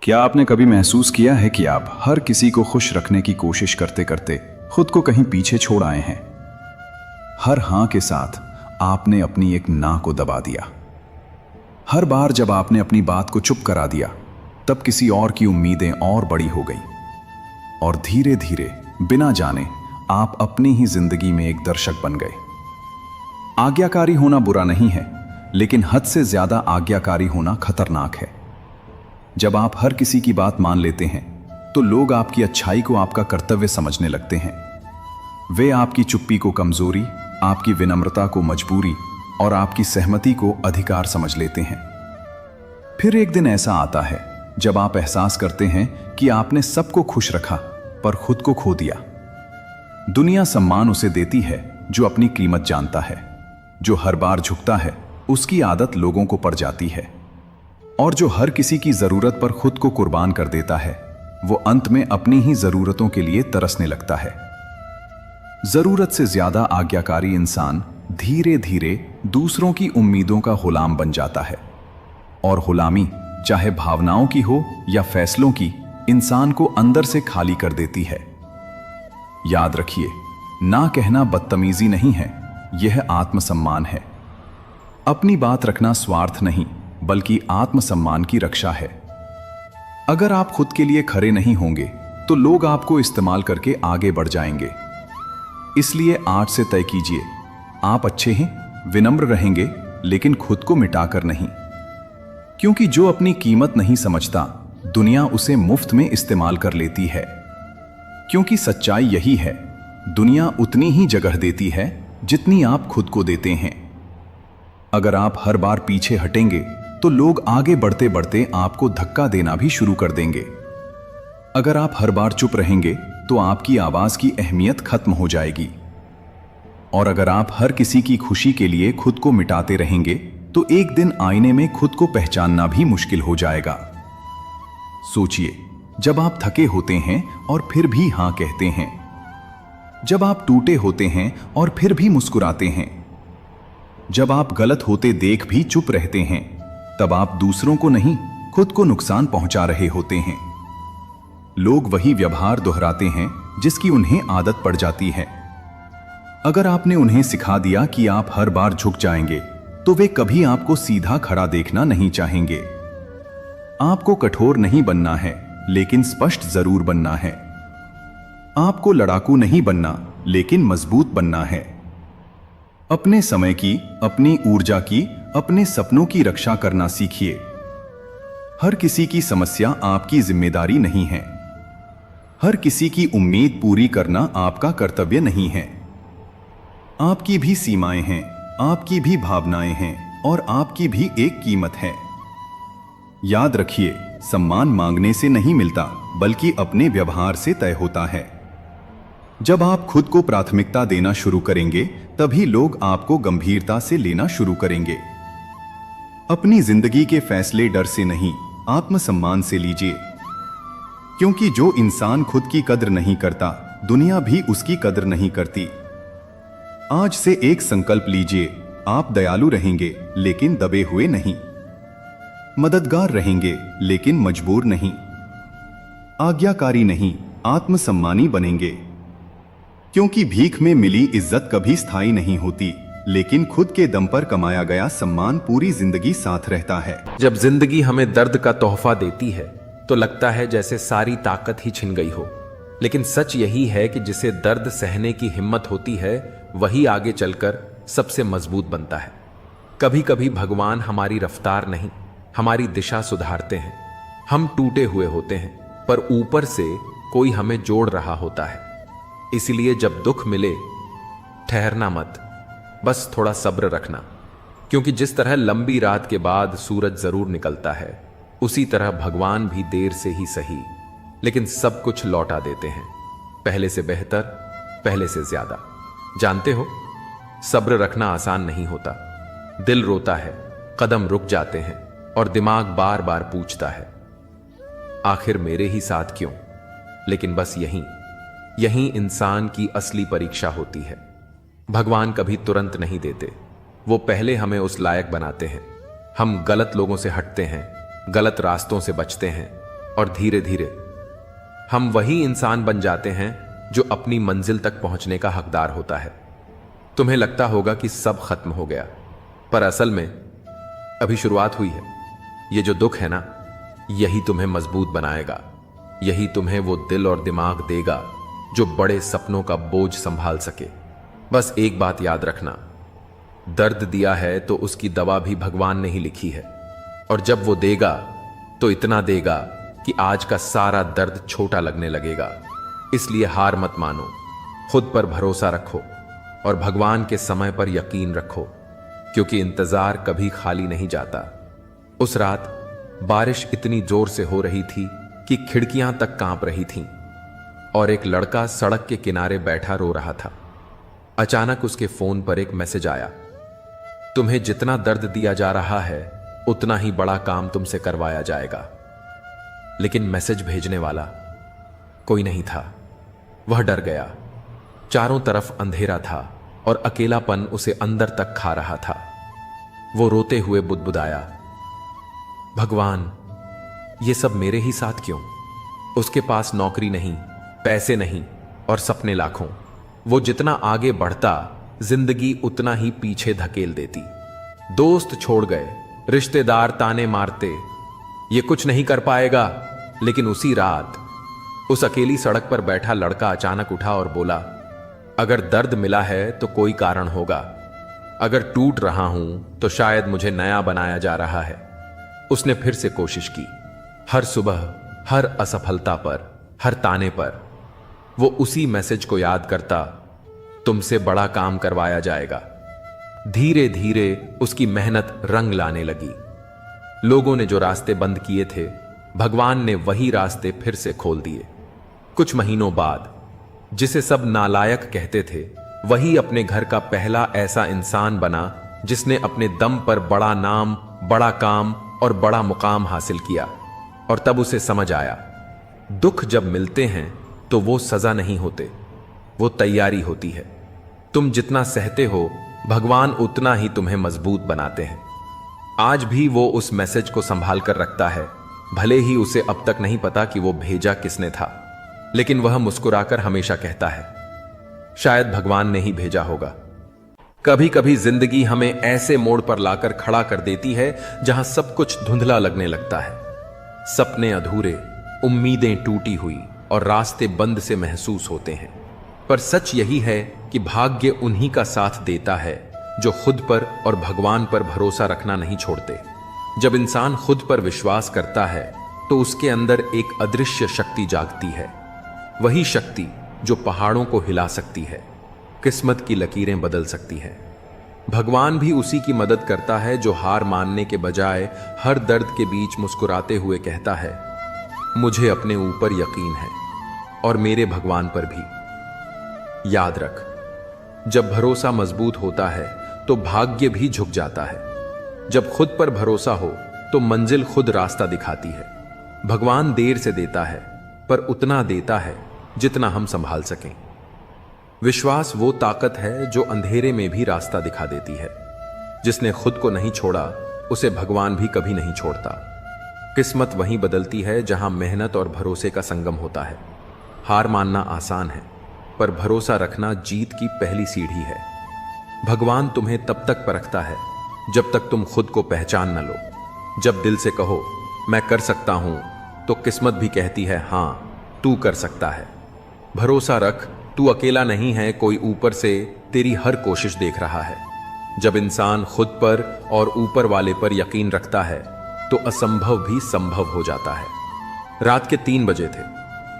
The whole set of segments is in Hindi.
क्या आपने कभी महसूस किया है कि आप हर किसी को खुश रखने की कोशिश करते करते खुद को कहीं पीछे छोड़ आए हैं? हर हां के साथ आपने अपनी एक ना को दबा दिया। हर बार जब आपने अपनी बात को चुप करा दिया, तब किसी और की उम्मीदें और बड़ी हो गई और धीरे धीरे बिना जाने आप अपनी ही जिंदगी में एक दर्शक बन गए। आज्ञाकारी होना बुरा नहीं है, लेकिन हद से ज्यादा आज्ञाकारी होना खतरनाक है। जब आप हर किसी की बात मान लेते हैं, तो लोग आपकी अच्छाई को आपका कर्तव्य समझने लगते हैं। वे आपकी चुप्पी को कमजोरी, आपकी विनम्रता को मजबूरी और आपकी सहमति को अधिकार समझ लेते हैं। फिर एक दिन ऐसा आता है जब आप एहसास करते हैं कि आपने सबको खुश रखा पर खुद को खो दिया। दुनिया सम्मान उसे देती है जो अपनी कीमत जानता है। जो हर बार झुकता है, उसकी आदत लोगों को पड़ जाती है, और जो हर किसी की जरूरत पर खुद को कुर्बान कर देता है, वो अंत में अपनी ही जरूरतों के लिए तरसने लगता है। जरूरत से ज्यादा आज्ञाकारी इंसान धीरे धीरे दूसरों की उम्मीदों का गुलाम बन जाता है, और गुलामी चाहे भावनाओं की हो या फैसलों की, इंसान को अंदर से खाली कर देती है। याद रखिए, ना कहना बदतमीजी नहीं है, यह आत्मसम्मान है। अपनी बात रखना स्वार्थ नहीं, बल्कि आत्मसम्मान की रक्षा है। अगर आप खुद के लिए खरे नहीं होंगे, तो लोग आपको इस्तेमाल करके आगे बढ़ जाएंगे। इसलिए आज से तय कीजिए, आप अच्छे हैं, विनम्र रहेंगे, लेकिन खुद को मिटाकर नहीं। क्योंकि जो अपनी कीमत नहीं समझता, दुनिया उसे मुफ्त में इस्तेमाल कर लेती है। क्योंकि सच्चाई यही है, दुनिया उतनी ही जगह देती है जितनी आप खुद को देते हैं। अगर आप हर बार पीछे हटेंगे, तो लोग आगे बढ़ते बढ़ते आपको धक्का देना भी शुरू कर देंगे। अगर आप हर बार चुप रहेंगे, तो आपकी आवाज की अहमियत खत्म हो जाएगी। और अगर आप हर किसी की खुशी के लिए खुद को मिटाते रहेंगे, तो एक दिन आईने में खुद को पहचानना भी मुश्किल हो जाएगा। सोचिए, जब आप थके होते हैं और फिर भी हां कहते हैं, जब आप टूटे होते हैं और फिर भी मुस्कुराते हैं, जब आप गलत होते देख भी चुप रहते हैं, तब आप दूसरों को नहीं, खुद को नुकसान पहुंचा रहे होते हैं। लोग वही व्यवहार दोहराते हैं जिसकी उन्हें आदत पड़ जाती है। अगर आपने उन्हें सिखा दिया कि आप हर बार झुक जाएंगे, तो वे कभी आपको सीधा खड़ा देखना नहीं चाहेंगे। आपको कठोर नहीं बनना है, लेकिन स्पष्ट जरूर बनना है। आपको लड़ाकू नहीं बनना, लेकिन मजबूत बनना है। अपने समय की, अपनी ऊर्जा की, अपने सपनों की रक्षा करना सीखिए। हर किसी की समस्या आपकी जिम्मेदारी नहीं है। हर किसी की उम्मीद पूरी करना आपका कर्तव्य नहीं है। आपकी भी सीमाएं हैं, आपकी भी भावनाएं हैं, और आपकी भी एक कीमत है। याद रखिए, सम्मान मांगने से नहीं मिलता, बल्कि अपने व्यवहार से तय होता है। जब आप खुद को प्राथमिकता देना शुरू करेंगे, तभी लोग आपको गंभीरता से लेना शुरू करेंगे। अपनी जिंदगी के फैसले डर से नहीं, आत्मसम्मान से लीजिए। क्योंकि जो इंसान खुद की कद्र नहीं करता, दुनिया भी उसकी कद्र नहीं करती। आज से एक संकल्प लीजिए, आप दयालु रहेंगे, लेकिन दबे हुए नहीं। मददगार रहेंगे, लेकिन मजबूर नहीं। आज्ञाकारी नहीं, आत्मसम्मानी बनेंगे। क्योंकि भीख में मिली इज्जत कभी स्थायी नहीं होती, लेकिन खुद के दम पर कमाया गया सम्मान पूरी जिंदगी साथ रहता है। जब जिंदगी हमें दर्द का तोहफा देती है, तो लगता है जैसे सारी ताकत ही छिन गई हो। लेकिन सच यही है कि जिसे दर्द सहने की हिम्मत होती है, वही आगे चलकर सबसे मजबूत बनता है। कभी कभी भगवान हमारी रफ्तार नहीं, हमारी दिशा सुधारते हैं। हम टूटे हुए होते हैं, पर ऊपर से कोई हमें जोड़ रहा होता है। इसलिए जब दुख मिले, ठहरना मत, बस थोड़ा सब्र रखना। क्योंकि जिस तरह लंबी रात के बाद सूरज जरूर निकलता है, उसी तरह भगवान भी देर से ही सही, लेकिन सब कुछ लौटा देते हैं, पहले से बेहतर, पहले से ज्यादा। जानते हो, सब्र रखना आसान नहीं होता। दिल रोता है, कदम रुक जाते हैं, और दिमाग बार बार पूछता है, आखिर मेरे ही साथ क्यों? लेकिन बस यही इंसान की असली परीक्षा होती है। भगवान कभी तुरंत नहीं देते, वो पहले हमें उस लायक बनाते हैं। हम गलत लोगों से हटते हैं, गलत रास्तों से बचते हैं, और धीरे धीरे हम वही इंसान बन जाते हैं जो अपनी मंजिल तक पहुंचने का हकदार होता है। तुम्हें लगता होगा कि सब खत्म हो गया, पर असल में अभी शुरुआत हुई है। ये जो दुख है ना, यही तुम्हें मजबूत बनाएगा। यही तुम्हें वो दिल और दिमाग देगा जो बड़े सपनों का बोझ संभाल सके। बस एक बात याद रखना, दर्द दिया है तो उसकी दवा भी भगवान ने ही लिखी है, और जब वो देगा तो इतना देगा कि आज का सारा दर्द छोटा लगने लगेगा। इसलिए हार मत मानो, खुद पर भरोसा रखो और भगवान के समय पर यकीन रखो, क्योंकि इंतजार कभी खाली नहीं जाता। उस रात बारिश इतनी जोर से हो रही थी कि खिड़कियां तक कांप रही थीं, और एक लड़का सड़क के किनारे बैठा रो रहा था। अचानक उसके फोन पर एक मैसेज आया, तुम्हें जितना दर्द दिया जा रहा है उतना ही बड़ा काम तुमसे करवाया जाएगा। लेकिन मैसेज भेजने वाला कोई नहीं था। वह डर गया। चारों तरफ अंधेरा था और अकेलापन उसे अंदर तक खा रहा था। वो रोते हुए बुदबुदाया, भगवान, ये सब मेरे ही साथ क्यों? उसके पास नौकरी नहीं, पैसे नहीं और सपने लाखों। वो जितना आगे बढ़ता जिंदगी उतना ही पीछे धकेल देती। दोस्त छोड़ गए, रिश्तेदार ताने मारते, ये कुछ नहीं कर पाएगा। लेकिन उसी रात उस अकेली सड़क पर बैठा लड़का अचानक उठा और बोला, अगर दर्द मिला है तो कोई कारण होगा। अगर टूट रहा हूं तो शायद मुझे नया बनाया जा रहा है। उसने फिर से कोशिश की। हर सुबह, हर असफलता पर, हर ताने पर वो उसी मैसेज को याद करता, तुमसे बड़ा काम करवाया जाएगा। धीरे धीरे उसकी मेहनत रंग लाने लगी। लोगों ने जो रास्ते बंद किए थे, भगवान ने वही रास्ते फिर से खोल दिए। कुछ महीनों बाद जिसे सब नालायक कहते थे, वही अपने घर का पहला ऐसा इंसान बना जिसने अपने दम पर बड़ा नाम, बड़ा काम और बड़ा मुकाम हासिल किया। और तब उसे समझ आया, दुख जब मिलते हैं तो वो सजा नहीं होते, वो तैयारी होती है। तुम जितना सहते हो, भगवान उतना ही तुम्हें मजबूत बनाते हैं। आज भी वो उस मैसेज को संभाल कर रखता है, भले ही उसे अब तक नहीं पता कि वो भेजा किसने था, लेकिन वह मुस्कुराकर हमेशा कहता है, शायद भगवान ने ही भेजा होगा। कभी कभी जिंदगी हमें ऐसे मोड़ पर लाकर खड़ा कर देती है जहां सब कुछ धुंधला लगने लगता है। सपने अधूरे, उम्मीदें टूटी हुई और रास्ते बंद से महसूस होते हैं। पर सच यही है कि भाग्य उन्हीं का साथ देता है जो खुद पर और भगवान पर भरोसा रखना नहीं छोड़ते। जब इंसान खुद पर विश्वास करता है तो उसके अंदर एक अदृश्य शक्ति जागती है, वही शक्ति जो पहाड़ों को हिला सकती है, किस्मत की लकीरें बदल सकती है। भगवान भी उसी की मदद करता है जो हार मानने के बजाय हर दर्द के बीच मुस्कुराते हुए कहता है, मुझे अपने ऊपर यकीन है और मेरे भगवान पर भी। याद रख, जब भरोसा मजबूत होता है तो भाग्य भी झुक जाता है। जब खुद पर भरोसा हो तो मंजिल खुद रास्ता दिखाती है। भगवान देर से देता है, पर उतना देता है जितना हम संभाल सकें। विश्वास वो ताकत है जो अंधेरे में भी रास्ता दिखा देती है। जिसने खुद को नहीं छोड़ा, उसे भगवान भी कभी नहीं छोड़ता। किस्मत वहीं बदलती है जहां मेहनत और भरोसे का संगम होता है। हार मानना आसान है, पर भरोसा रखना जीत की पहली सीढ़ी है। भगवान तुम्हें तब तक परखता है जब तक तुम खुद को पहचान न लो। जब दिल से कहो मैं कर सकता हूं, तो किस्मत भी कहती है हां, तू कर सकता है। भरोसा रख, तू अकेला नहीं है, कोई ऊपर से तेरी हर कोशिश देख रहा है। जब इंसान खुद पर और ऊपर वाले पर यकीन रखता है तो असंभव भी संभव हो जाता है। रात के 3 बजे थे।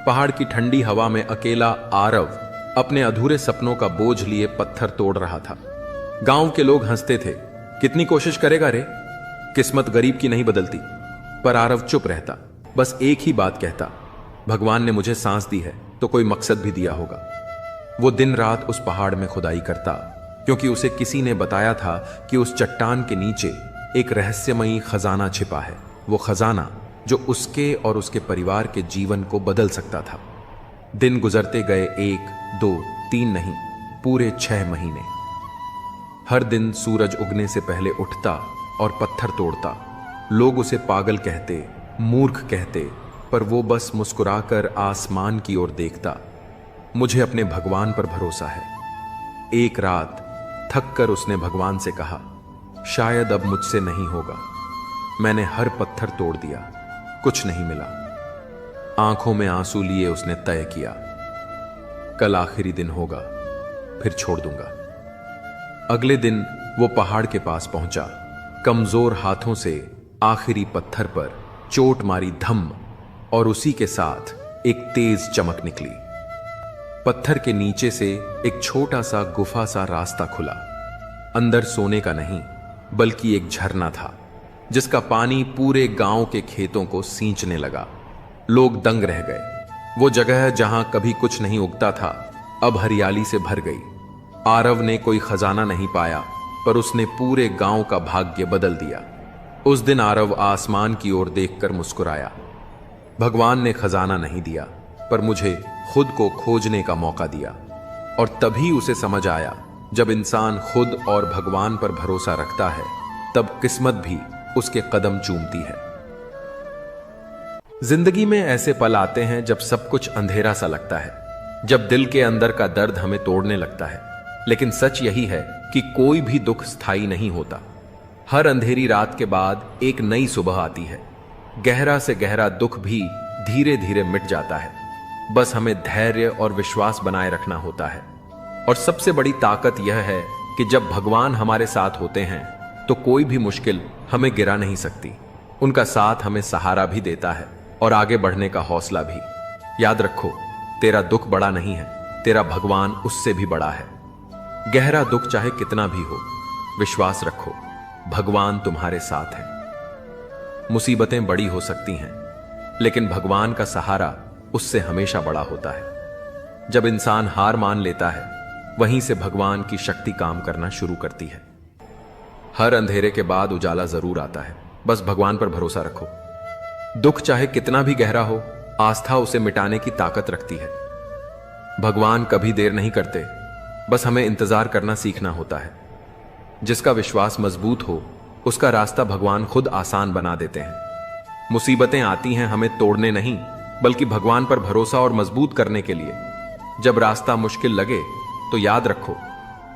पहाड़ की ठंडी हवा में अकेला आरव अपने अधूरे सपनों का बोझ लिए पत्थर तोड़ रहा था। गांव के लोग हंसते थे, कितनी कोशिश करेगा रे, किस्मत गरीब की नहीं बदलती। पर आरव चुप रहता, बस एक ही बात कहता, भगवान ने मुझे सांस दी है तो कोई मकसद भी दिया होगा। वो दिन रात उस पहाड़ में खुदाई करता, क्योंकि उसे किसी ने बताया था कि उस चट्टान के नीचे एक रहस्यमयी खजाना छिपा है। वो खजाना जो उसके और उसके परिवार के जीवन को बदल सकता था। दिन गुजरते गए, 1, 2, 3 नहीं, पूरे 6 महीने। हर दिन सूरज उगने से पहले उठता और पत्थर तोड़ता। लोग उसे पागल कहते, मूर्ख कहते, पर वो बस मुस्कुराकर आसमान की ओर देखता। मुझे अपने भगवान पर भरोसा है। एक रात थक कर उसने भगवान से कहा, शायद अब मुझसे नहीं होगा। मैंने हर पत्थर तोड़ दिया, कुछ नहीं मिला। आंखों में आंसू लिए उसने तय किया, कल आखिरी दिन होगा, फिर छोड़ दूंगा। अगले दिन वो पहाड़ के पास पहुंचा। कमजोर हाथों से आखिरी पत्थर पर चोट मारी धम, और उसी के साथ एक तेज चमक निकली। पत्थर के नीचे से एक छोटा सा गुफा सा रास्ता खुला। अंदर सोने का नहीं, बल्कि एक झरना था, जिसका पानी पूरे गांव के खेतों को सींचने लगा। लोग दंग रह गए। वो जगह जहां कभी कुछ नहीं उगता था, अब हरियाली से भर गई। आरव ने कोई खजाना नहीं पाया, पर उसने पूरे गांव का भाग्य बदल दिया। उस दिन आरव आसमान की ओर देखकर मुस्कुराया। भगवान ने खजाना नहीं दिया, पर मुझे खुद को खोजने का मौका दिया। और तभी उसे समझ आया, जब इंसान खुद और भगवान पर भरोसा रखता है, तब किस्मत भी उसके कदम चूमती है। जिंदगी में ऐसे पल आते हैं जब सब कुछ अंधेरा सा लगता है, जब दिल के अंदर का दर्द हमें तोड़ने लगता है। लेकिन सच यही है कि कोई भी दुख स्थायी नहीं होता। हर अंधेरी रात के बाद एक नई सुबह आती है। गहरा से गहरा दुख भी धीरे धीरे मिट जाता है। बस हमें धैर्य और विश्वास बनाए रखना होता है। और सबसे बड़ी ताकत यह है कि जब भगवान हमारे साथ होते हैं, तो कोई भी मुश्किल हमें गिरा नहीं सकती। उनका साथ हमें सहारा भी देता है और आगे बढ़ने का हौसला भी। याद रखो, तेरा दुख बड़ा नहीं है, तेरा भगवान उससे भी बड़ा है। गहरा दुख चाहे कितना भी हो, विश्वास रखो, भगवान तुम्हारे साथ है। मुसीबतें बड़ी हो सकती हैं, लेकिन भगवान का सहारा उससे हमेशा बड़ा होता है। जब इंसान हार मान लेता है, वहीं से भगवान की शक्ति काम करना शुरू करती है। हर अंधेरे के बाद उजाला जरूर आता है, बस भगवान पर भरोसा रखो। दुख चाहे कितना भी गहरा हो, आस्था उसे मिटाने की ताकत रखती है। भगवान कभी देर नहीं करते, बस हमें इंतजार करना सीखना होता है। जिसका विश्वास मजबूत हो, उसका रास्ता भगवान खुद आसान बना देते हैं। मुसीबतें आती हैं हमें तोड़ने नहीं, बल्कि भगवान पर भरोसा और मजबूत करने के लिए। जब रास्ता मुश्किल लगे, तो याद रखो,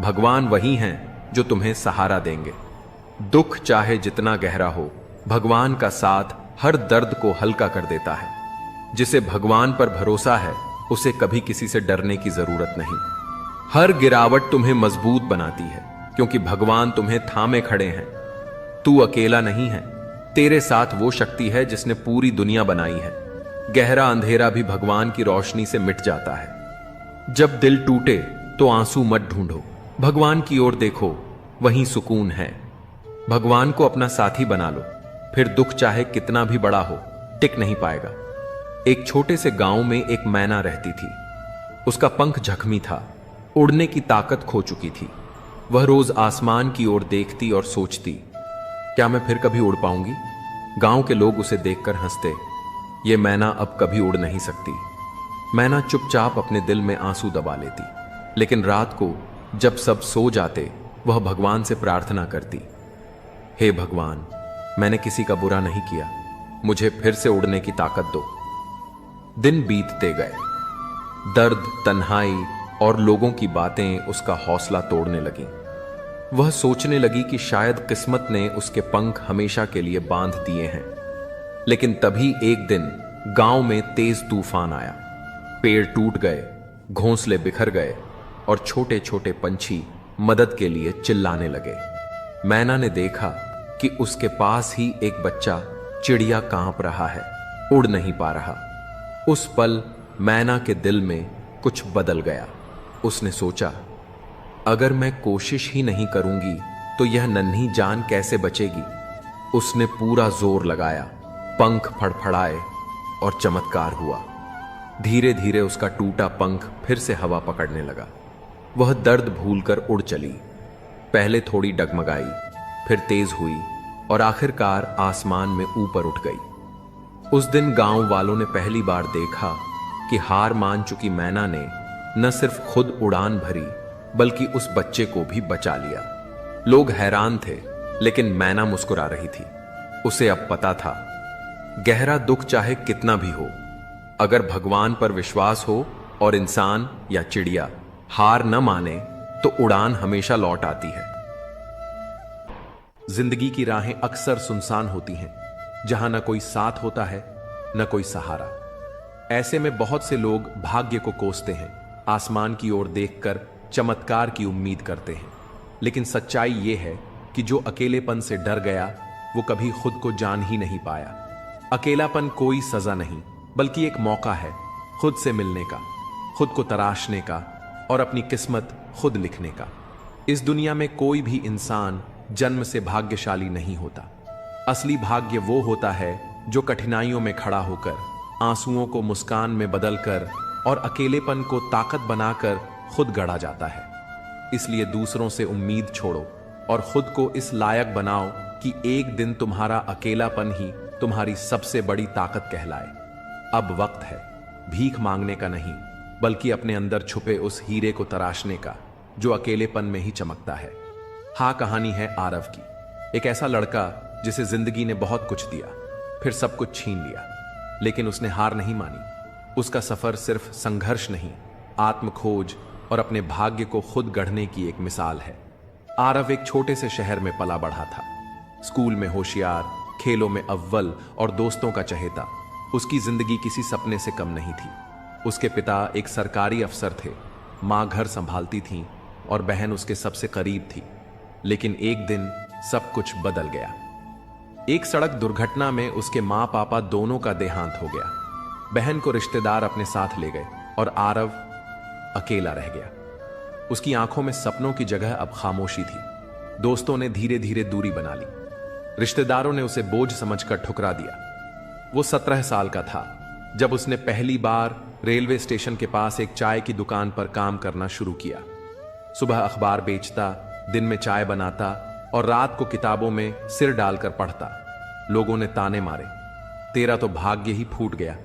भगवान वही हैं जो तुम्हें सहारा देंगे। दुख चाहे जितना गहरा हो, भगवान का साथ हर दर्द को हल्का कर देता है। जिसे भगवान पर भरोसा है, उसे कभी किसी से डरने की जरूरत नहीं। हर गिरावट तुम्हें मजबूत बनाती है, क्योंकि भगवान तुम्हें थामे खड़े हैं। तू अकेला नहीं है, तेरे साथ वो शक्ति है जिसने पूरी दुनिया बनाई है। गहरा अंधेरा भी भगवान की रोशनी से मिट जाता है। जब दिल टूटे तो आंसू मत ढूंढो, भगवान की ओर देखो, वहीं सुकून है। भगवान को अपना साथी बना लो, फिर दुख चाहे कितना भी बड़ा हो, टिक नहीं पाएगा। एक छोटे से गांव में एक मैना रहती थी। उसका पंख जख्मी था, उड़ने की ताकत खो चुकी थी। वह रोज आसमान की ओर देखती और सोचती, क्या मैं फिर कभी उड़ पाऊंगी? गांव के लोग उसे देखकर हंसते, ये मैना अब कभी उड़ नहीं सकती। मैना चुपचाप अपने दिल में आंसू दबा लेती, लेकिन रात को जब सब सो जाते, वह भगवान से प्रार्थना करती, हे भगवान, मैंने किसी का बुरा नहीं किया, मुझे फिर से उड़ने की ताकत दो। दिन बीतते गए। दर्द, तन्हाई और लोगों की बातें उसका हौसला तोड़ने लगीं। वह सोचने लगी कि शायद किस्मत ने उसके पंख हमेशा के लिए बांध दिए हैं। लेकिन तभी एक दिन गांव में तेज तूफान आया। पेड़ टूट गए, घोंसले बिखर गए और छोटे छोटे पंछी मदद के लिए चिल्लाने लगे। मैना ने देखा कि उसके पास ही एक बच्चा चिड़िया कांप रहा है, उड़ नहीं पा रहा। उस पल मैना के दिल में कुछ बदल गया। उसने सोचा, अगर मैं कोशिश ही नहीं करूंगी तो यह नन्ही जान कैसे बचेगी। उसने पूरा जोर लगाया, पंख फड़फड़ाए और चमत्कार हुआ। धीरे धीरे उसका टूटा पंख फिर से हवा पकड़ने लगा। वह दर्द भूलकर उड़ चली। पहले थोड़ी डगमगाई, फिर तेज हुई और आखिरकार आसमान में ऊपर उठ गई। उस दिन गांव वालों ने पहली बार देखा कि हार मान चुकी मैना ने न सिर्फ खुद उड़ान भरी, बल्कि उस बच्चे को भी बचा लिया। लोग हैरान थे, लेकिन मैना मुस्कुरा रही थी। उसे अब पता था, गहरा दुख चाहे कितना भी हो, अगर भगवान पर विश्वास हो और इंसान या चिड़िया हार न माने तो उड़ान हमेशा लौट आती है। जिंदगी की राहें अक्सर सुनसान होती हैं, जहां न कोई साथ होता है न कोई सहारा। ऐसे में बहुत से लोग भाग्य को कोसते हैं, आसमान की ओर देखकर चमत्कार की उम्मीद करते हैं। लेकिन सच्चाई यह है कि जो अकेलेपन से डर गया वो कभी खुद को जान ही नहीं पाया। अकेलापन कोई सजा नहीं, बल्कि एक मौका है खुद से मिलने का, खुद को तराशने का और अपनी किस्मत खुद लिखने का। इस दुनिया में कोई भी इंसान जन्म से भाग्यशाली नहीं होता। असली भाग्य वो होता है जो कठिनाइयों में खड़ा होकर, आंसुओं को मुस्कान में बदलकर और अकेलेपन को ताकत बनाकर खुद गढ़ा जाता है। इसलिए दूसरों से उम्मीद छोड़ो और खुद को इस लायक बनाओ कि एक दिन तुम्हारा अकेलापन ही तुम्हारी सबसे बड़ी ताकत कहलाए। अब वक्त है भीख मांगने का नहीं, बल्कि अपने अंदर छुपे उस हीरे को तराशने का जो अकेलेपन में ही चमकता है। हाँ, कहानी है आरव की। एक ऐसा लड़का जिसे जिंदगी ने बहुत कुछ दिया, फिर सब कुछ छीन लिया, लेकिन उसने हार नहीं मानी। उसका सफर सिर्फ संघर्ष नहीं, आत्मखोज और अपने भाग्य को खुद गढ़ने की एक मिसाल है। आरव एक छोटे से शहर में पला बढ़ा था। स्कूल में होशियार, खेलों में अव्वल और दोस्तों का चहेता। उसकी जिंदगी किसी सपने से कम नहीं थी। उसके पिता एक सरकारी अफसर थे, मां घर संभालती थीं और बहन उसके सबसे करीब थी। लेकिन एक दिन सब कुछ बदल गया। एक सड़क दुर्घटना में उसके मां पापा दोनों का देहांत हो गया। बहन को रिश्तेदार अपने साथ ले गए और आरव अकेला रह गया। उसकी आंखों में सपनों की जगह अब खामोशी थी। दोस्तों ने धीरे धीरे दूरी बना ली, रिश्तेदारों ने उसे बोझ समझकर ठुकरा दिया। वो 17 साल का था जब उसने पहली बार रेलवे स्टेशन के पास एक चाय की दुकान पर काम करना शुरू किया। सुबह अखबार बेचता, दिन में चाय बनाता और रात को किताबों में सिर डालकर पढ़ता। लोगों ने ताने मारे, तेरा तो भाग्य ही फूट गया,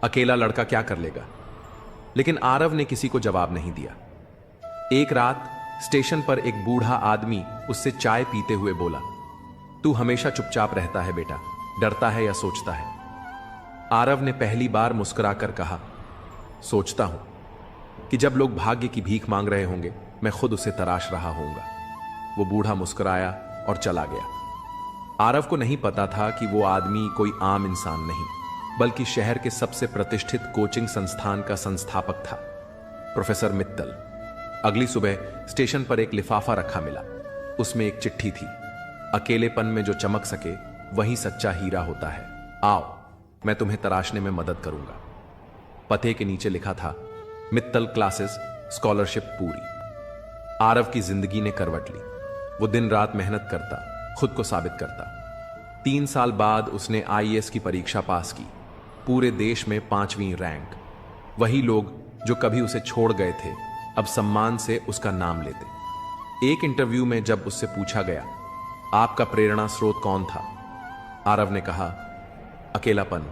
अकेला लड़का क्या कर लेगा। लेकिन आरव ने किसी को जवाब नहीं दिया। एक रात स्टेशन पर एक बूढ़ा आदमी उससे चाय पीते हुए बोला, तू हमेशा चुपचाप रहता है बेटा, डरता है या सोचता है। आरव ने पहली बार मुस्कुराकर कहा, सोचता हूं कि जब लोग भाग्य की भीख मांग रहे होंगे मैं खुद उसे तराश रहा होऊंगा। वो बूढ़ा मुस्कुराया और चला गया। आरव को नहीं पता था कि वो आदमी कोई आम इंसान नहीं, बल्कि शहर के सबसे प्रतिष्ठित कोचिंग संस्थान का संस्थापक था, प्रोफेसर मित्तल। अगली सुबह स्टेशन पर एक लिफाफा रखा मिला। उसमें एक चिट्ठी थी, अकेलेपन में जो चमक सके वही सच्चा हीरा होता है, आओ मैं तुम्हें तराशने में मदद करूंगा। पते के नीचे लिखा था, मित्तल क्लासेस, स्कॉलरशिप पूरी। आरव की जिंदगी ने करवट ली। वो दिन रात मेहनत करता, खुद को साबित करता। 3 साल बाद उसने आईएएस की परीक्षा पास की, पूरे देश में 5वीं रैंक। वही लोग जो कभी उसे छोड़ गए थे अब सम्मान से उसका नाम लेते। एक इंटरव्यू में जब उससे पूछा गया, आपका प्रेरणा स्रोत कौन था, आरव ने कहा, अकेलापन,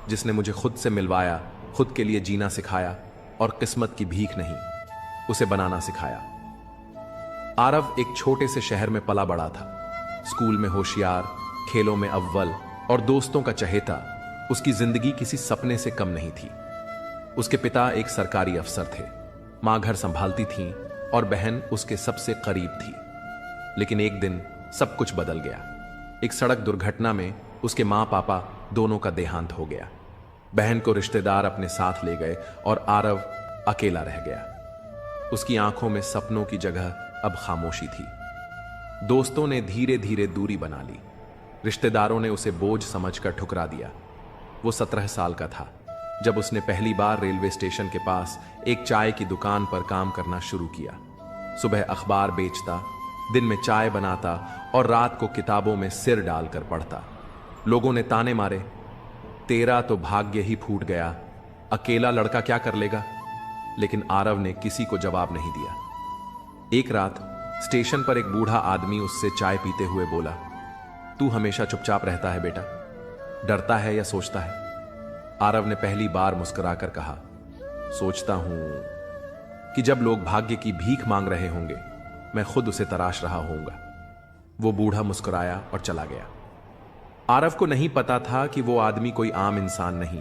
जिसने मुझे खुद से मिलवाया, खुद के लिए जीना सिखाया और किस्मत की भीख नहीं, उसे बनाना सिखाया। आरव एक छोटे से शहर में पला बड़ा था। स्कूल में होशियार, खेलों में अव्वल और दोस्तों का चहेता। उसकी जिंदगी किसी सपने से कम नहीं थी। उसके पिता एक सरकारी अफसर थे, मां घर संभालती थीं और बहन उसके सबसे करीब थी। लेकिन एक दिन सब कुछ बदल गया। एक सड़क दुर्घटना में उसके मां पापा दोनों का देहांत हो गया। बहन को रिश्तेदार अपने साथ ले गए और आरव अकेला रह गया। उसकी आंखों में सपनों की जगह अब खामोशी थी। दोस्तों ने धीरे धीरे दूरी बना ली, रिश्तेदारों ने उसे बोझ समझकर ठुकरा दिया। वो 17 साल का था जब उसने पहली बार रेलवे स्टेशन के पास एक चाय की दुकान पर काम करना शुरू किया। सुबह अखबार बेचता, दिन में चाय बनाता और रात को किताबों में सिर डालकर पढ़ता। लोगों ने ताने मारे, तेरा तो भाग्य ही फूट गया, अकेला लड़का क्या कर लेगा। लेकिन आरव ने किसी को जवाब नहीं दिया। एक रात स्टेशन पर एक बूढ़ा आदमी उससे चाय पीते हुए बोला, तू हमेशा चुपचाप रहता है बेटा, डरता है या सोचता है। आरव ने पहली बार मुस्कुराकर कहा, सोचता हूं कि जब लोग भाग्य की भीख मांग रहे होंगे मैं खुद उसे तराश रहा होऊंगा। वो बूढ़ा मुस्कुराया और चला गया। आरव को नहीं पता था कि वो आदमी कोई आम इंसान नहीं,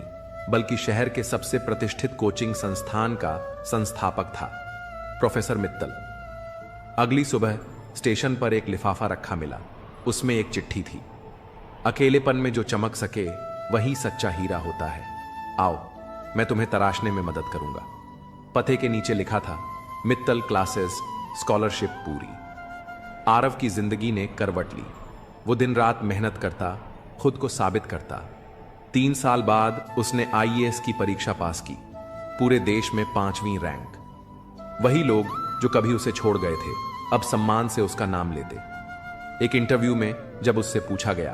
बल्कि शहर के सबसे प्रतिष्ठित कोचिंग संस्थान का संस्थापक था, प्रोफेसर मित्तल। अगली सुबह स्टेशन पर एक लिफाफा रखा मिला। उसमें एक चिट्ठी थी। अकेलेपन में जो चमक सके वही सच्चा हीरा होता है। आओ, मैं तुम्हें तराशने में मदद करूंगा। पते के नीचे लिखा था, मित्तल क्लासेस, स्कॉलरशिप पूरी। आरव की जिंदगी ने करवट ली। वो दिन रात मेहनत करता, खुद को साबित करता। 3 साल बाद उसने IAS की परीक्षा पास की, पूरे देश में 5वीं रैंक। वही लोग जो कभी उसे छोड़ गए थे अब सम्मान से उसका नाम लेते। एक इंटरव्यू में जब उससे पूछा गया,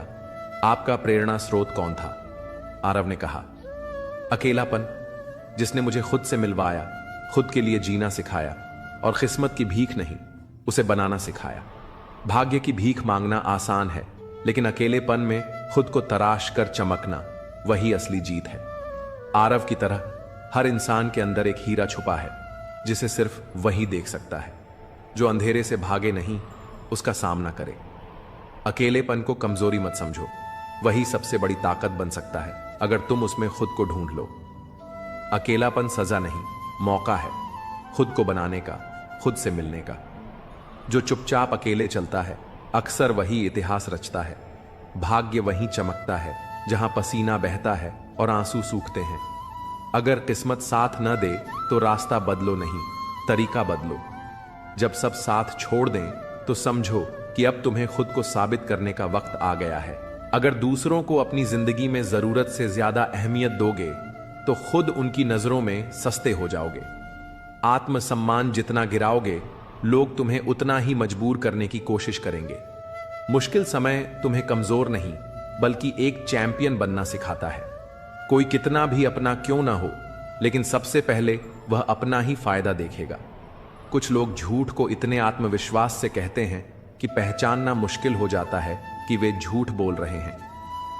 आपका प्रेरणा स्रोत कौन था, आरव ने कहा, अकेलापन, जिसने मुझे खुद से मिलवाया, खुद के लिए जीना सिखाया और किस्मत की भीख नहीं, उसे बनाना सिखाया। भाग्य की भीख मांगना आसान है, लेकिन अकेलेपन में खुद को तराश कर चमकना वही असली जीत है। आरव की तरह हर इंसान के अंदर एक हीरा छुपा है, जिसे सिर्फ वही देख सकता है। जो अंधेरे से भागे नहीं, उसका सामना करे। अकेलेपन को कमजोरी मत समझो, वही सबसे बड़ी ताकत बन सकता है अगर तुम उसमें खुद को ढूंढ लो। अकेलापन सजा नहीं, मौका है खुद को बनाने का, खुद से मिलने का। जो चुपचाप अकेले चलता है, अक्सर वही इतिहास रचता है। भाग्य वहीं चमकता है जहां पसीना बहता है और आंसू सूखते हैं। अगर किस्मत साथ न दे तो रास्ता बदलो नहीं, तरीका बदलो। जब सब साथ छोड़ दें तो समझो कि अब तुम्हें खुद को साबित करने का वक्त आ गया है। अगर दूसरों को अपनी जिंदगी में जरूरत से ज्यादा अहमियत दोगे तो खुद उनकी नजरों में सस्ते हो जाओगे। आत्मसम्मान जितना गिराओगे, लोग तुम्हें उतना ही मजबूर करने की कोशिश करेंगे। मुश्किल समय तुम्हें कमजोर नहीं, बल्कि एक चैंपियन बनना सिखाता है। कोई कितना भी अपना क्यों ना हो, लेकिन सबसे पहले वह अपना ही फायदा देखेगा। कुछ लोग झूठ को इतने आत्मविश्वास से कहते हैं कि पहचानना मुश्किल हो जाता है कि वे झूठ बोल रहे हैं।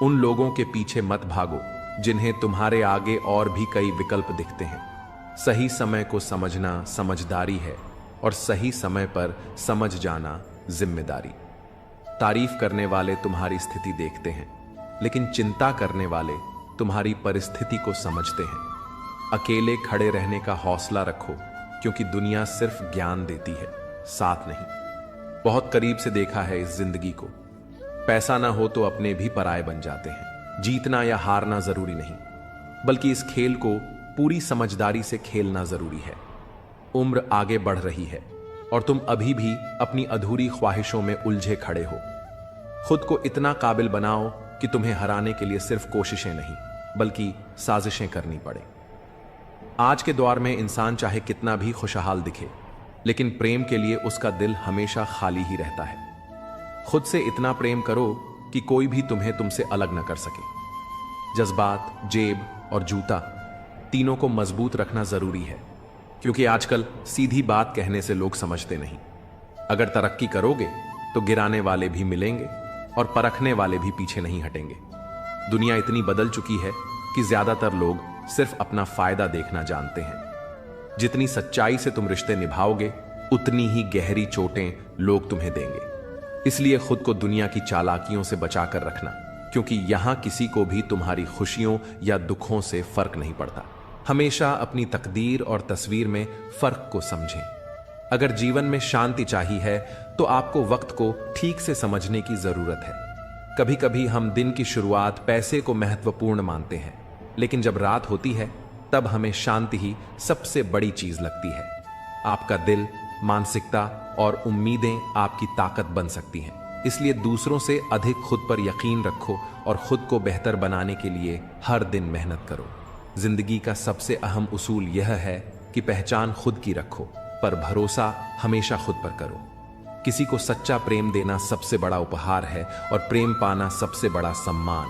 उन लोगों के पीछे मत भागो जिन्हें तुम्हारे आगे और भी कई विकल्प दिखते हैं। सही समय को समझना समझदारी है और सही समय पर समझ जाना जिम्मेदारी। तारीफ करने वाले तुम्हारी स्थिति देखते हैं, लेकिन चिंता करने वाले तुम्हारी परिस्थिति को समझते हैं। अकेले खड़े रहने का हौसला रखो, क्योंकि दुनिया सिर्फ ज्ञान देती है, साथ नहीं। बहुत करीब से देखा है इस जिंदगी को। पैसा ना हो तो अपने भी पराये बन जाते हैं। जीतना या हारना जरूरी नहीं, बल्कि इस खेल को पूरी समझदारी से खेलना जरूरी है। उम्र आगे बढ़ रही है और तुम अभी भी अपनी अधूरी ख्वाहिशों में उलझे खड़े हो। खुद को इतना काबिल बनाओ कि तुम्हें हराने के लिए सिर्फ कोशिशें नहीं, बल्कि साजिशें करनी पड़े। आज के दौर में इंसान चाहे कितना भी खुशहाल दिखे, लेकिन प्रेम के लिए उसका दिल हमेशा खाली ही रहता है। खुद से इतना प्रेम करो कि कोई भी तुम्हें तुमसे अलग न कर सके। जज्बात, जेब और जूता, तीनों को मजबूत रखना जरूरी है, क्योंकि आजकल सीधी बात कहने से लोग समझते नहीं। अगर तरक्की करोगे तो गिराने वाले भी मिलेंगे और परखने वाले भी पीछे नहीं हटेंगे। दुनिया इतनी बदल चुकी है कि ज्यादातर लोग सिर्फ अपना फायदा देखना जानते हैं। जितनी सच्चाई से तुम रिश्ते निभाओगे, उतनी ही गहरी चोटें लोग तुम्हें देंगे। इसलिए खुद को दुनिया की चालाकियों से बचाकर रखना, क्योंकि यहां किसी को भी तुम्हारी खुशियों या दुखों से फर्क नहीं पड़ता। हमेशा अपनी तकदीर और तस्वीर में फर्क को समझें। अगर जीवन में शांति चाहिए है तो आपको वक्त को ठीक से समझने की जरूरत है। कभी कभी हम दिन की शुरुआत पैसे को महत्वपूर्ण मानते हैं, लेकिन जब रात होती है तब हमें शांति ही सबसे बड़ी चीज लगती है। आपका दिल, मानसिकता और उम्मीदें आपकी ताकत बन सकती हैं। इसलिए दूसरों से अधिक खुद पर यकीन रखो और खुद को बेहतर बनाने के लिए हर दिन मेहनत करो। जिंदगी का सबसे अहम उसूल यह है कि पहचान खुद की रखो, पर भरोसा हमेशा खुद पर करो। किसी को सच्चा प्रेम देना सबसे बड़ा उपहार है और प्रेम पाना सबसे बड़ा सम्मान।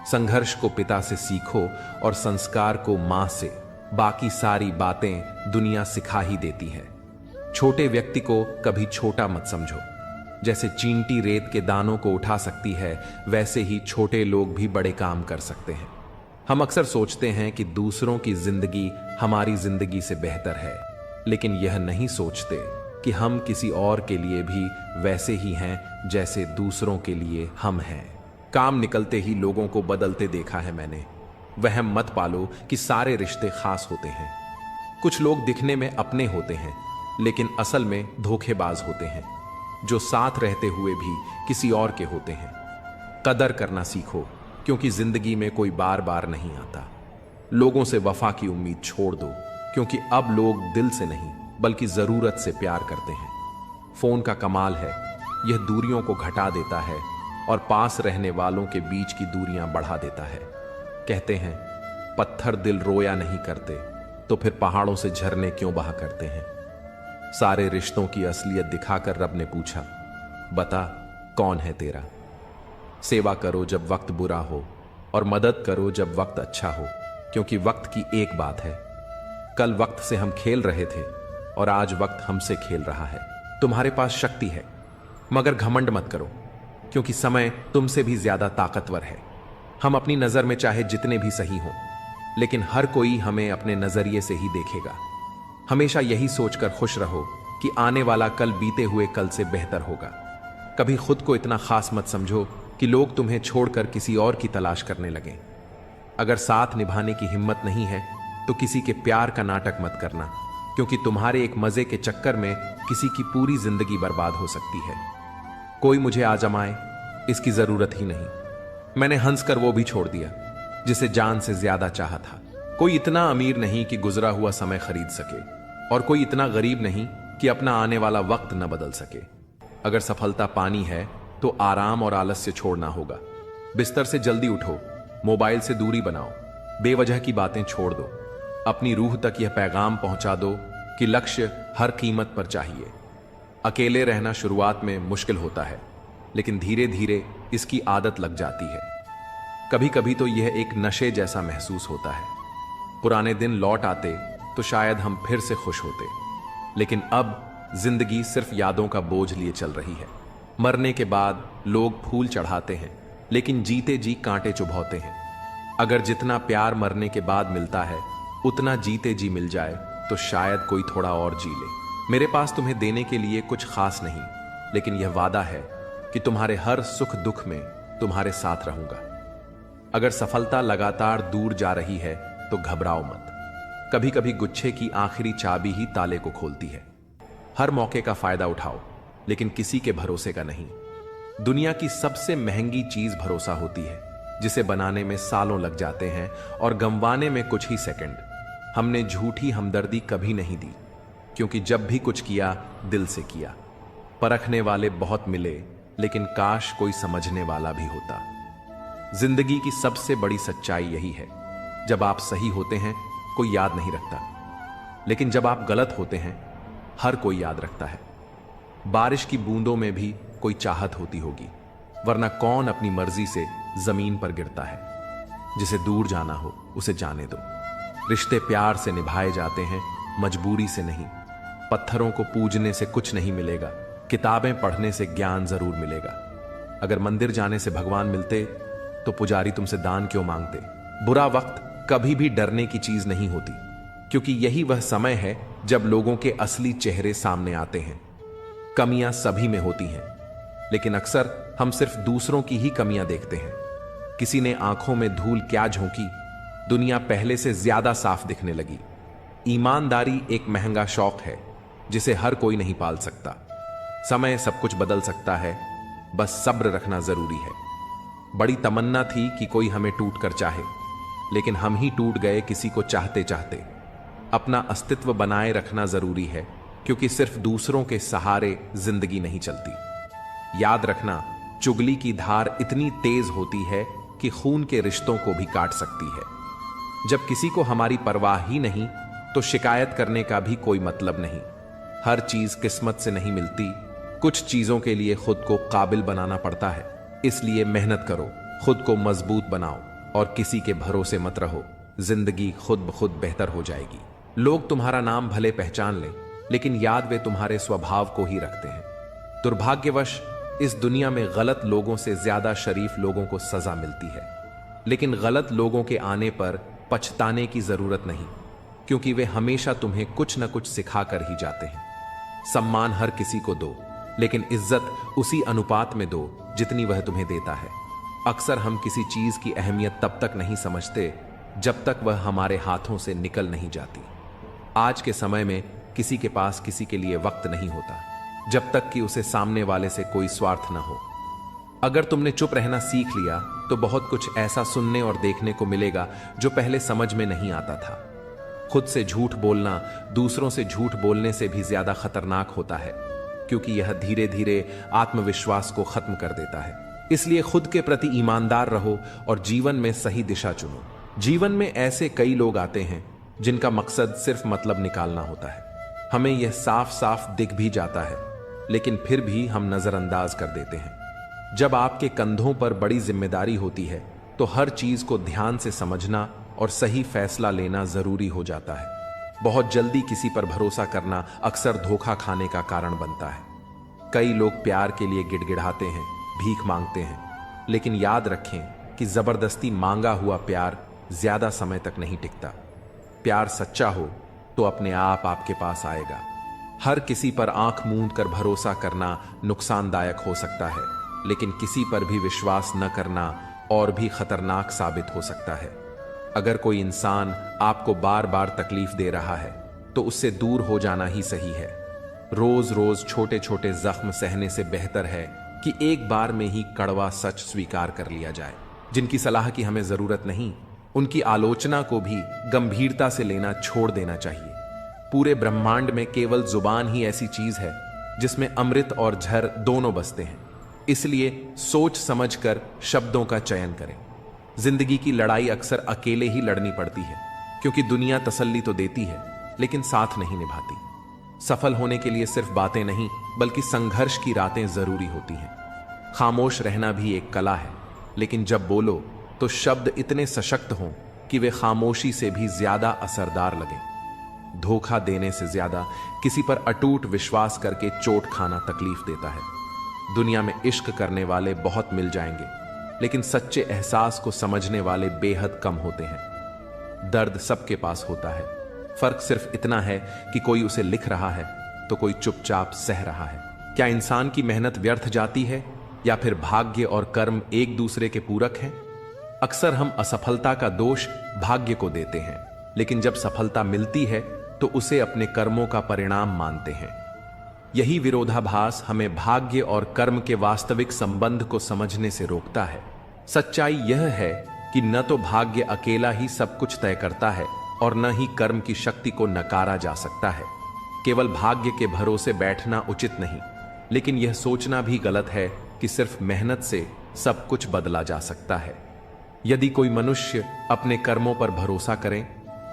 संघर्ष को पिता से सीखो और संस्कार को मां से। बाकी सारी बातें दुनिया सिखा ही देती है। छोटे व्यक्ति को कभी छोटा मत समझो। जैसे चींटी रेत के दानों को उठा सकती है, वैसे ही छोटे लोग भी बड़े काम कर सकते हैं। हम अक्सर सोचते हैं कि दूसरों की जिंदगी हमारी जिंदगी से बेहतर है, लेकिन यह नहीं सोचते कि हम किसी और के लिए भी वैसे ही हैं जैसे दूसरों के लिए हम हैं। काम निकलते ही लोगों को बदलते देखा है मैंने। वहम मत पालो कि सारे रिश्ते खास होते हैं। कुछ लोग दिखने में अपने होते हैं, लेकिन असल में धोखेबाज होते हैं, जो साथ रहते हुए भी किसी और के होते हैं। कदर करना सीखो, क्योंकि जिंदगी में कोई बार बार नहीं आता। लोगों से वफा की उम्मीद छोड़ दो, क्योंकि अब लोग दिल से नहीं बल्कि जरूरत से प्यार करते हैं। फोन का कमाल है, यह दूरियों को घटा देता है और पास रहने वालों के बीच की दूरियां बढ़ा देता है। कहते हैं पत्थर दिल रोया नहीं करते, तो फिर पहाड़ों से झरने क्यों बहा करते हैं। सारे रिश्तों की असलियत दिखाकर रब ने पूछा, बता कौन है तेरा। सेवा करो जब वक्त बुरा हो और मदद करो जब वक्त अच्छा हो, क्योंकि वक्त की एक बात है, कल वक्त से हम खेल रहे थे और आज वक्त हमसे खेल रहा है। तुम्हारे पास शक्ति है, मगर घमंड मत करो, क्योंकि समय तुमसे भी ज्यादा ताकतवर है। हम अपनी नजर में चाहे जितने भी सही हों, लेकिन हर कोई हमें अपने नजरिए से ही देखेगा। हमेशा यही सोचकर खुश रहो कि आने वाला कल बीते हुए कल से बेहतर होगा। कभी खुद को इतना खास मत समझो कि लोग तुम्हें छोड़कर किसी और की तलाश करने लगें। अगर साथ निभाने की हिम्मत नहीं है तो किसी के प्यार का नाटक मत करना, क्योंकि तुम्हारे एक मजे के चक्कर में किसी की पूरी जिंदगी बर्बाद हो सकती है। कोई मुझे आजमाए इसकी जरूरत ही नहीं। मैंने हंसकर वो भी छोड़ दिया जिसे जान से ज्यादा चाहा था। कोई इतना अमीर नहीं कि गुजरा हुआ समय खरीद सके, और कोई इतना गरीब नहीं कि अपना आने वाला वक्त न बदल सके। अगर सफलता पानी है तो आराम और आलस्य छोड़ना होगा। बिस्तर से जल्दी उठो, मोबाइल से दूरी बनाओ, बेवजह की बातें छोड़ दो। अपनी रूह तक यह पैगाम पहुंचा दो कि लक्ष्य हर कीमत पर चाहिए। अकेले रहना शुरुआत में मुश्किल होता है, लेकिन धीरे धीरे इसकी आदत लग जाती है। कभी कभी तो यह एक नशे जैसा महसूस होता है। पुराने दिन लौट आते तो शायद हम फिर से खुश होते, लेकिन अब जिंदगी सिर्फ यादों का बोझ लिए चल रही है। मरने के बाद लोग फूल चढ़ाते हैं, लेकिन जीते जी कांटे चुभौते हैं। अगर जितना प्यार मरने के बाद मिलता है उतना जीते जी मिल जाए तो शायद कोई थोड़ा और जी ले। मेरे पास तुम्हें देने के लिए कुछ खास नहीं, लेकिन यह वादा है कि तुम्हारे हर सुख दुख में तुम्हारे साथ रहूंगा। अगर सफलता लगातार दूर जा रही है तो घबराओ मत। कभी कभी गुच्छे की आखिरी चाबी ही ताले को खोलती है। हर मौके का फायदा उठाओ, लेकिन किसी के भरोसे का नहीं। दुनिया की सबसे महंगी चीज भरोसा होती है, जिसे बनाने में सालों लग जाते हैं और गंवाने में कुछ ही सेकंड। हमने झूठी हमदर्दी कभी नहीं दी, क्योंकि जब भी कुछ किया दिल से किया। परखने वाले बहुत मिले, लेकिन काश कोई समझने वाला भी होता। जिंदगी की सबसे बड़ी सच्चाई यही है, जब आप सही होते हैं कोई याद नहीं रखता, लेकिन जब आप गलत होते हैं हर कोई याद रखता है। बारिश की बूंदों में भी कोई चाहत होती होगी, वरना कौन अपनी मर्जी से जमीन पर गिरता है। जिसे दूर जाना हो उसे जाने दो। रिश्ते प्यार से निभाए जाते हैं, मजबूरी से नहीं। पत्थरों को पूजने से कुछ नहीं मिलेगा, किताबें पढ़ने से ज्ञान जरूर मिलेगा। अगर मंदिर जाने से भगवान मिलते तो पुजारी तुमसे दान क्यों मांगते। बुरा वक्त कभी भी डरने की चीज नहीं होती, क्योंकि यही वह समय है जब लोगों के असली चेहरे सामने आते हैं। कमियां सभी में होती हैं, लेकिन अक्सर हम सिर्फ दूसरों की ही कमियां देखते हैं। किसी ने आंखों में धूल क्या झोंकी, दुनिया पहले से ज्यादा साफ दिखने लगी। ईमानदारी एक महंगा शौक है जिसे हर कोई नहीं पाल सकता। समय सब कुछ बदल सकता है, बस सब्र रखना जरूरी है। बड़ी तमन्ना थी कि कोई हमें टूट कर चाहे, लेकिन हम ही टूट गए किसी को चाहते चाहते। अपना अस्तित्व बनाए रखना जरूरी है, क्योंकि सिर्फ दूसरों के सहारे जिंदगी नहीं चलती। याद रखना, चुगली की धार इतनी तेज होती है कि खून के रिश्तों को भी काट सकती है। जब किसी को हमारी परवाह ही नहीं तो शिकायत करने का भी कोई मतलब नहीं। हर चीज किस्मत से नहीं मिलती, कुछ चीजों के लिए खुद को काबिल बनाना पड़ता है। इसलिए मेहनत करो, खुद को मजबूत बनाओ और किसी के भरोसे मत रहो। जिंदगी खुद ब खुद बेहतर हो जाएगी। लोग तुम्हारा नाम भले पहचान लें, लेकिन याद वे तुम्हारे स्वभाव को ही रखते हैं। दुर्भाग्यवश इस दुनिया में गलत लोगों से ज्यादा शरीफ लोगों को सजा मिलती है, लेकिन गलत लोगों के आने पर पछताने की जरूरत नहीं, क्योंकि वे हमेशा तुम्हें कुछ न कुछ सिखा कर ही जाते हैं। सम्मान हर किसी को दो, लेकिन इज्जत उसी अनुपात में दो जितनी वह तुम्हें देता है। अक्सर हम किसी चीज की अहमियत तब तक नहीं समझते जब तक वह हमारे हाथों से निकल नहीं जाती। आज के समय में किसी के पास किसी के लिए वक्त नहीं होता जब तक कि उसे सामने वाले से कोई स्वार्थ न हो। अगर तुमने चुप रहना सीख लिया तो बहुत कुछ ऐसा सुनने और देखने को मिलेगा जो पहले समझ में नहीं आता था। खुद से झूठ बोलना दूसरों से झूठ बोलने से भी ज्यादा खतरनाक होता है, क्योंकि यह धीरे धीरे आत्मविश्वास को खत्म कर देता है। इसलिए खुद के प्रति ईमानदार रहो और जीवन में सही दिशा चुनो। जीवन में ऐसे कई लोग आते हैं जिनका मकसद सिर्फ मतलब निकालना होता है। हमें यह साफ साफ दिख भी जाता है, लेकिन फिर भी हम नजरअंदाज कर देते हैं। जब आपके कंधों पर बड़ी जिम्मेदारी होती है तो हर चीज को ध्यान से समझना और सही फैसला लेना जरूरी हो जाता है। बहुत जल्दी किसी पर भरोसा करना अक्सर धोखा खाने का कारण बनता है। कई लोग प्यार के लिए गिड़गिड़ाते हैं, भीख मांगते हैं, लेकिन याद रखें कि जबरदस्ती मांगा हुआ प्यार ज्यादा समय तक नहीं टिकता। प्यार सच्चा हो तो अपने आप आपके पास आएगा। हर किसी पर आंख मूंद कर भरोसा करना नुकसानदायक हो सकता है, लेकिन किसी पर भी विश्वास न करना और भी खतरनाक साबित हो सकता है। अगर कोई इंसान आपको बार बार तकलीफ दे रहा है तो उससे दूर हो जाना ही सही है। रोज रोज छोटे छोटे जख्म सहने से बेहतर है कि एक बार में ही कड़वा सच स्वीकार कर लिया जाए। जिनकी सलाह की हमें जरूरत नहीं, उनकी आलोचना को भी गंभीरता से लेना छोड़ देना चाहिए। पूरे ब्रह्मांड में केवल जुबान ही ऐसी चीज है जिसमें अमृत और जहर दोनों बसते हैं। इसलिए सोच समझकर शब्दों का चयन करें। जिंदगी की लड़ाई अक्सर अकेले ही लड़नी पड़ती है, क्योंकि दुनिया तसल्ली तो देती है लेकिन साथ नहीं निभाती। सफल होने के लिए सिर्फ बातें नहीं बल्कि संघर्ष की रातें जरूरी होती हैं। खामोश रहना भी एक कला है, लेकिन जब बोलो तो शब्द इतने सशक्त हों कि वे खामोशी से भी ज्यादा असरदार लगें। धोखा देने से ज्यादा किसी पर अटूट विश्वास करके चोट खाना तकलीफ देता है। दुनिया में इश्क करने वाले बहुत मिल जाएंगे, लेकिन सच्चे एहसास को समझने वाले बेहद कम होते हैं। दर्द सबके पास होता है, फर्क सिर्फ इतना है कि कोई उसे लिख रहा है तो कोई चुपचाप सह रहा है। क्या इंसान की मेहनत व्यर्थ जाती है या फिर भाग्य और कर्म एक दूसरे के पूरक हैं? अक्सर हम असफलता का दोष भाग्य को देते हैं, लेकिन जब सफलता मिलती है तो उसे अपने कर्मों का परिणाम मानते हैं। यही विरोधाभास हमें भाग्य और कर्म के वास्तविक संबंध को समझने से रोकता है। सच्चाई यह है कि न तो भाग्य अकेला ही सब कुछ तय करता है और न ही कर्म की शक्ति को नकारा जा सकता है। केवल भाग्य के भरोसे बैठना उचित नहीं, लेकिन यह सोचना भी गलत है कि सिर्फ मेहनत से सब कुछ बदला जा सकता है। यदि कोई मनुष्य अपने कर्मों पर भरोसा करे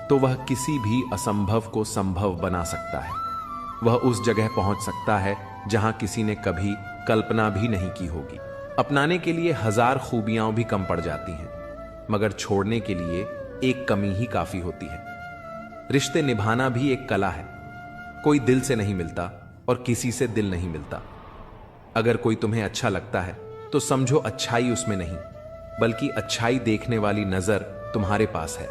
तो वह किसी भी असंभव को संभव बना सकता है। वह उस जगह पहुंच सकता है जहां किसी ने कभी कल्पना भी नहीं की होगी। अपनाने के लिए हजार खूबियां भी कम पड़ जाती हैं, मगर छोड़ने के लिए एक कमी ही काफी होती है। रिश्ते निभाना भी एक कला है। कोई दिल से नहीं मिलता और किसी से दिल नहीं मिलता। अगर कोई तुम्हें अच्छा लगता है तो समझो अच्छाई उसमें नहीं, बल्कि अच्छाई देखने वाली नजर तुम्हारे पास है।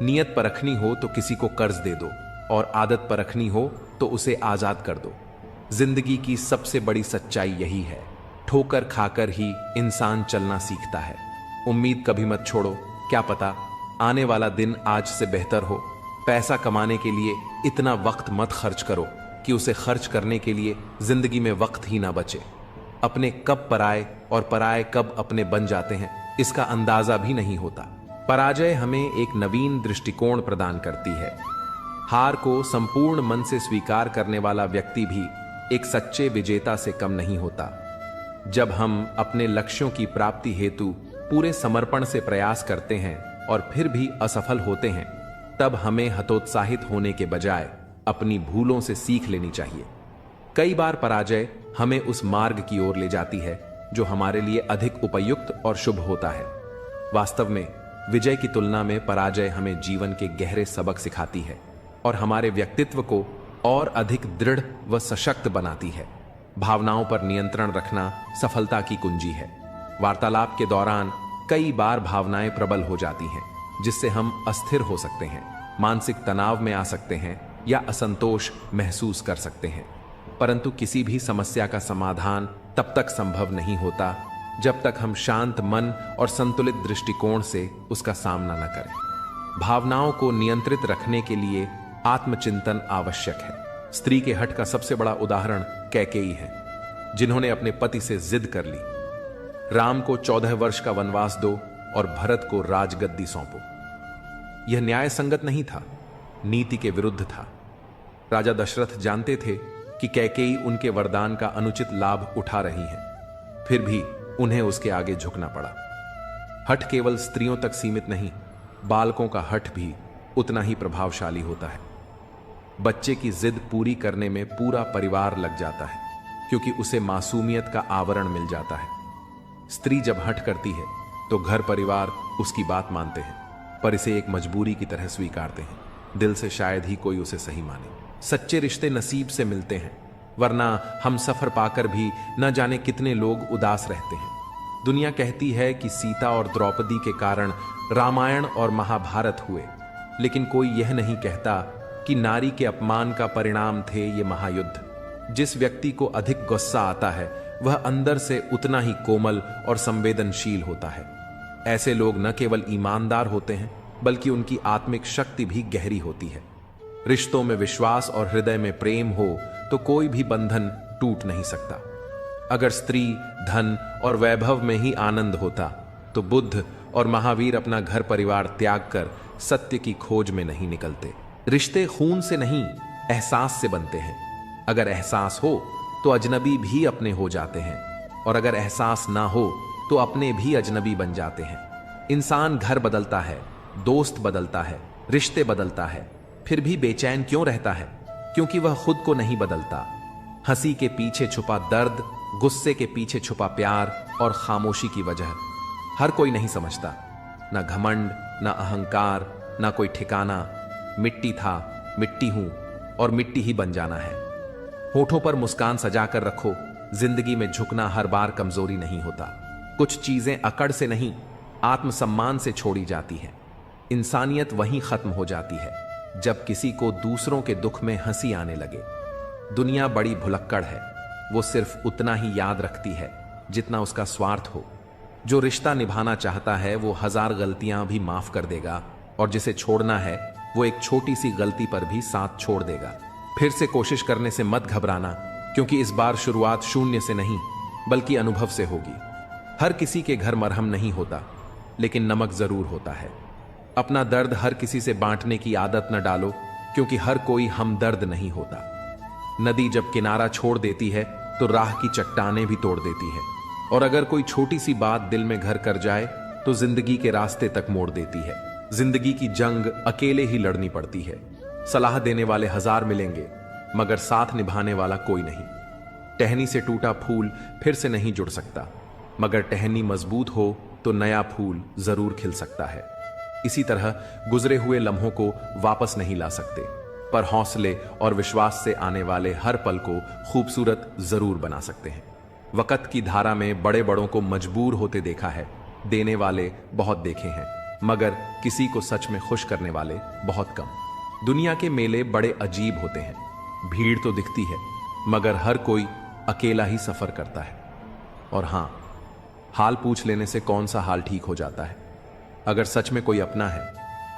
नियत परखनी हो तो किसी को कर्ज दे दो, और आदत परखनी हो तो उसे आजाद कर दो। जिंदगी की सबसे बड़ी सच्चाई यही है। ठोकर खाकर ही इंसान चलना सीखता है। उम्मीद कभी मत छोड़ो, क्या पता आने वाला दिन आज से बेहतर हो। पैसा कमाने के लिए इतना वक्त मत खर्च करो कि उसे खर्च करने के लिए जिंदगी में वक्त ही ना बचे। अपने कब पराए और पराए कब अपने बन जाते हैं, इसका अंदाजा भी नहीं होता। पराजय हमें एक नवीन दृष्टिकोण प्रदान करती है। हार को संपूर्ण मन से स्वीकार करने वाला व्यक्ति भी एक सच्चे विजेता से कम नहीं होता। जब हम अपने लक्ष्यों की प्राप्ति हेतु पूरे समर्पण से प्रयास करते हैं और फिर भी असफल होते हैं, तब हमें हतोत्साहित होने के बजाय अपनी भूलों से सीख लेनी चाहिए। कई बार पराजय हमें उस मार्ग की ओर ले जाती है जो हमारे लिए अधिक उपयुक्त और शुभ होता है। वास्तव में विजय की तुलना में पराजय हमें जीवन के गहरे सबक सिखाती है और हमारे व्यक्तित्व को और अधिक दृढ़ व सशक्त बनाती है। भावनाओं पर नियंत्रण रखना सफलता की कुंजी है। वार्तालाप के दौरान कई बार भावनाएं प्रबल हो जाती हैं, जिससे हम अस्थिर हो सकते हैं, मानसिक तनाव में आ सकते हैं या असंतोष महसूस कर सकते हैं। परंतु किसी भी समस्या का समाधान तब तक संभव नहीं होता जब तक हम शांत मन और संतुलित दृष्टिकोण से उसका सामना न करें। भावनाओं को नियंत्रित रखने के लिए आत्मचिंतन आवश्यक है। स्त्री के हठ का सबसे बड़ा उदाहरण कैकेयी है, जिन्होंने अपने पति से जिद कर ली, राम को 14 वर्ष का वनवास दो और भरत को राजगद्दी सौंपो। यह न्याय संगत नहीं था, नीति के विरुद्ध था। राजा दशरथ जानते थे कि कैकेयी उनके वरदान का अनुचित लाभ उठा रही हैं, फिर भी उन्हें उसके आगे झुकना पड़ा। हठ केवल स्त्रियों तक सीमित नहीं, बालकों का हठ भी उतना ही प्रभावशाली होता है। बच्चे की जिद पूरी करने में पूरा परिवार लग जाता है, क्योंकि उसे मासूमियत का आवरण मिल जाता है। स्त्री जब हठ करती है तो घर परिवार उसकी बात मानते हैं, पर इसे एक मजबूरी की तरह स्वीकारते हैं। दिल से शायद ही कोई उसे सही माने। सच्चे रिश्ते नसीब से मिलते हैं, वरना हम सफर पाकर भी न जाने कितने लोग उदास रहते हैं। दुनिया कहती है कि सीता और द्रौपदी के कारण रामायण और महाभारत हुए, लेकिन कोई यह नहीं कहता कि नारी के अपमान का परिणाम थे ये महायुद्ध। जिस व्यक्ति को अधिक गुस्सा आता है वह अंदर से उतना ही कोमल और संवेदनशील होता है। ऐसे लोग न केवल ईमानदार होते हैं, बल्कि उनकी आत्मिक शक्ति भी गहरी होती है। रिश्तों में विश्वास और हृदय में प्रेम हो तो कोई भी बंधन टूट नहीं सकता। अगर स्त्री, धन और वैभव में ही आनंद होता तो बुद्ध और महावीर अपना घर परिवार त्याग कर सत्य की खोज में नहीं निकलते। रिश्ते खून से नहीं, एहसास से बनते हैं। अगर एहसास हो तो अजनबी भी अपने हो जाते हैं, और अगर एहसास ना हो तो अपने भी अजनबी बन जाते हैं। इंसान घर बदलता है, दोस्त बदलता है, रिश्ते बदलता है, फिर भी बेचैन क्यों रहता है? क्योंकि वह खुद को नहीं बदलता। हंसी के पीछे छुपा दर्द, गुस्से के पीछे छुपा प्यार और खामोशी की वजह हर कोई नहीं समझता। ना घमंड, ना अहंकार, ना कोई ठिकाना। मिट्टी था, मिट्टी हूं और मिट्टी ही बन जाना है। होठों पर मुस्कान सजा कर रखो। जिंदगी में झुकना हर बार कमजोरी नहीं होता। कुछ चीजें अकड़ से नहीं, आत्मसम्मान से छोड़ी जाती है। इंसानियत वहीं खत्म हो जाती है जब किसी को दूसरों के दुख में हंसी आने लगे। दुनिया बड़ी भुलक्कड़ है, वो सिर्फ उतना ही याद रखती है जितना उसका स्वार्थ हो। जो रिश्ता निभाना चाहता है वो 1000 गलतियां भी माफ कर देगा, और जिसे छोड़ना है वो एक छोटी सी गलती पर भी साथ छोड़ देगा। फिर से कोशिश करने से मत घबराना, क्योंकि इस बार शुरुआत शून्य से नहीं बल्कि अनुभव से होगी। हर किसी के घर मरहम नहीं होता, लेकिन नमक जरूर होता है। अपना दर्द हर किसी से बांटने की आदत न डालो, क्योंकि हर कोई हमदर्द नहीं होता। नदी जब किनारा छोड़ देती है तो राह की चट्टानें भी तोड़ देती है, और अगर कोई छोटी सी बात दिल में घर कर जाए तो जिंदगी के रास्ते तक मोड़ देती है। जिंदगी की जंग अकेले ही लड़नी पड़ती है। सलाह देने वाले 1000 मिलेंगे, मगर साथ निभाने वाला कोई नहीं। टहनी से टूटा फूल फिर से नहीं जुड़ सकता, मगर टहनी मजबूत हो तो नया फूल जरूर खिल सकता है। इसी तरह गुजरे हुए लम्हों को वापस नहीं ला सकते, पर हौसले और विश्वास से आने वाले हर पल को खूबसूरत जरूर बना सकते हैं। वक्त की धारा में बड़े बड़ों को मजबूर होते देखा है। देने वाले बहुत देखे हैं, मगर किसी को सच में खुश करने वाले बहुत कम। दुनिया के मेले बड़े अजीब होते हैं। भीड़ तो दिखती है, मगर हर कोई अकेला ही सफर करता है। और हां, हाल पूछ लेने से कौन सा हाल ठीक हो जाता है? अगर सच में कोई अपना है